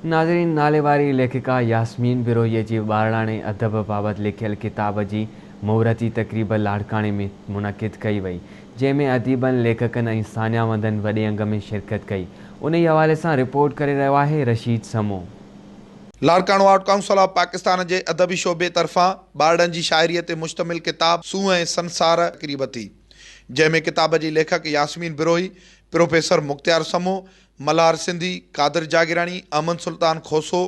नाज़रीन, नाले वारी लेखिका यास्मीन बिरोही जी ॿारड़ाणे अदब बाबति लिखियल किताब जी मुहूर्ती तक़रीब लाड़काणे में मुनक़िद कई वई, जंहिंमें अदीबनि, लेखकनि ऐं सान्यावंदनि वॾे अंग में शिरकत कई। उन हवाले सां रिपोर्ट करे रहियो आहे रशीद समो। Larkana art council of Pakistan के अदबी शोबे तरफा ॿारड़नि जी शायरी ते मुश्तमिल किताब सूंह ऐं संसार तक़रीब थी, जंहिंमें किताब जी लेखक यास्मीन बिरोही, प्रोफेसर मुख्तियार समो, मल्हार सिंधी, कादिर जागिरानी, अमन सुल्तान खोसो,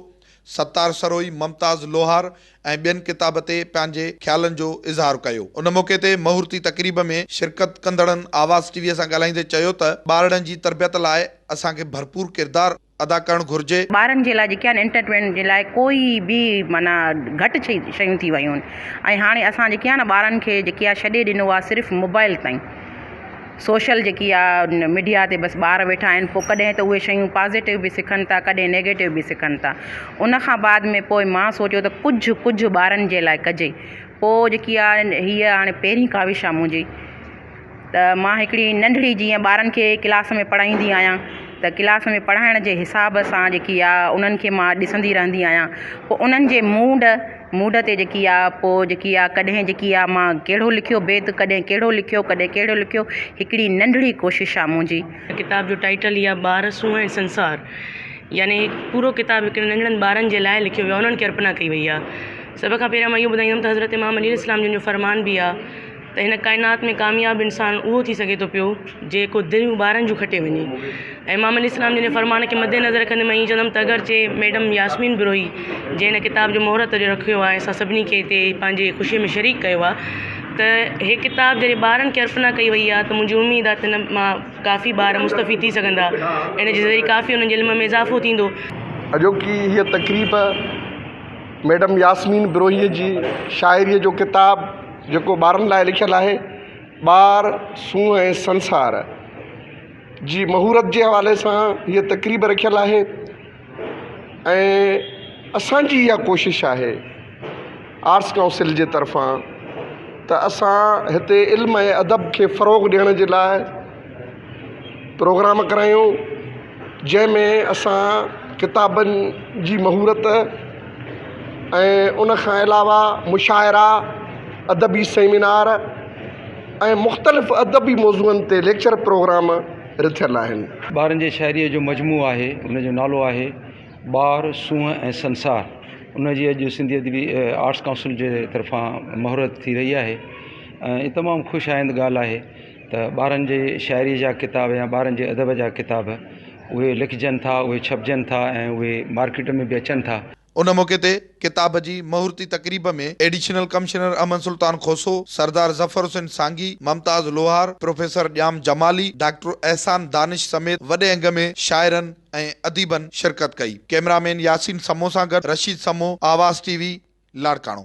सत्तार सरोई, मुमताज़ लोहार ऐं ॿियनि किताब ते पंहिंजे ख़्यालनि जो इज़हार कयो। उन मौक़े ते मुहूर्ती तक़रीब में शिरकत कंदड़नि आवाज़ टीवीअ सां ॻाल्हाईंदे चयो त ॿारड़नि जी तरबियत लाइ असांखे भरपूर किरदार अदा करणु घुरिजे। ॿारनि जे लाइ जेके आहिनि एंटरटेनमेंट जे लाइ कोई बि माना घटि शयूं थी वियूं आहिनि ऐं हाणे असां जेके आहे न ॿारनि खे जेके आहे छॾे ॾिनो आहे सिर्फ़ु मोबाइल ताईं, सोशल जेकी आहे मीडिया ते बसि ॿार वेठा आहिनि। पोइ कॾहिं त उहे शयूं पॉज़िटिव बि सिखनि था, कॾहिं नेगेटिव बि सिखनि था। उन खां बाद में पोइ मां सोचियो त कुझु ॿारनि जे लाइ कजे। पोइ जेकी आहे हीअ हाणे पहिरीं काविश आहे मुंहिंजी, त मां हिकिड़ी नंढड़ी जीअं ॿारनि खे क्लास में पढ़ाईंदी आहियां, त क्लास में पढ़ाइण जे हिसाब सां जेकी आहे उन्हनि खे मां ॾिसंदी रहंदी आहियां। पोइ उन्हनि जे मूड ते जेकी आहे पोइ जेकी आहे कॾहिं जेकी आहे मां कहिड़ो लिखियो बेत, कॾहिं कहिड़ो लिखियो हिकिड़ी नंढड़ी कोशिशि आहे मुंहिंजी। किताब जो टाइटल इहा ॿार सूंह ऐं संसार, यानी पूरो किताब हिकिड़े नंढड़नि ॿारनि जे लाइ लिखियो वियो आहे, उन्हनि खे अर्पणा कई वई आहे। सभ खां पहिरियों मां इहो ॿुधाईंदमि त हज़रत इमाम अली इस्लाम जिन जो फरमान बि आहे त हिन काइनात में कामयाबु इंसान उहो थी सघे थो पियो जेको दिलियूं ॿारनि जूं खटे वञे। ऐं इमाम अली इस्लाम जिन फरमान खे मद्देनज़र रखंदे मां ईअं चवंदमि त अगरि जे मैडम यास्मीन बिरोही जंहिं हिन किताब जो मुहूर्त जो रखियो आहे, असां सभिनी खे हिते पंहिंजे ख़ुशीअ में शरीक कयो आहे, त हे किताब जॾहिं ॿारनि खे अर्पणा कई वई आहे त मुंहिंजी उमेदु आहे त हिन मां काफ़ी ॿार मुस्तफ़ी थी सघंदा, इन जे ज़रिए काफ़ी उन्हनि जे इल्म में इज़ाफ़ो थींदो। अॼोकी हीअ तक़रीब मैडम यास्मीन बिरोहीअ जी शाइरीअ जो किताब जेको ॿारनि लाइ लिखियलु आहे, ॿार सूंह ऐं संसार जी मुहूर्त जे हवाले सां हीअ तक़रीब रखियलु आहे। ऐं असांजी इहा कोशिशि आहे आर्ट्स काउंसिल जे तरफ़ां त असां हिते इल्म ऐं अदब खे फ़रोग़ ॾियण जे लाइ प्रोग्राम करायूं, जंहिंमें असां किताबनि जी मुहूर्त ऐं उन खां अलावा मुशाइरा, अदबी सेमिनार ऐं मुख़्तलिफ़ अदबी मौज़ूअनि ते लेक्चर प्रोग्राम रथियल आहिनि। ॿारनि जे शाइरीअ जो मजमू आहे, उनजो नालो आहे ॿार सूंह ऐं संसार। उनजी अॼु सिंधी अदबी आर्ट्स काउंसिल जे तरफ़ां मुहूर्त थी रही आहे ऐं तमामु ख़ुशि आइंद ॻाल्हि आहे त ॿारनि जे शाइरी जा किताब या ॿारनि जे अदब जा किताब उहे लिखजनि था, उहे छपजनि था ऐं उहे मार्केट में बि अचनि था। उन मौके ते किताब जी मुहूर्ती तक़रीब में एडिशनल कमिश्नर अमन सुल्तान खोसो, सरदार ज़फर हुसैन सांगी, मुमताज़ लोहार, प्रोफेसर ॼाम जमाली, डॉक्टर एहसान दानिश समेत वॾे अंग में शाइरनि ऐं अदीबनि शिरकत कई। कैमरामैन यासीन समो सां गॾु रशीद समो, आवाज़ टीवी, लाड़काणो।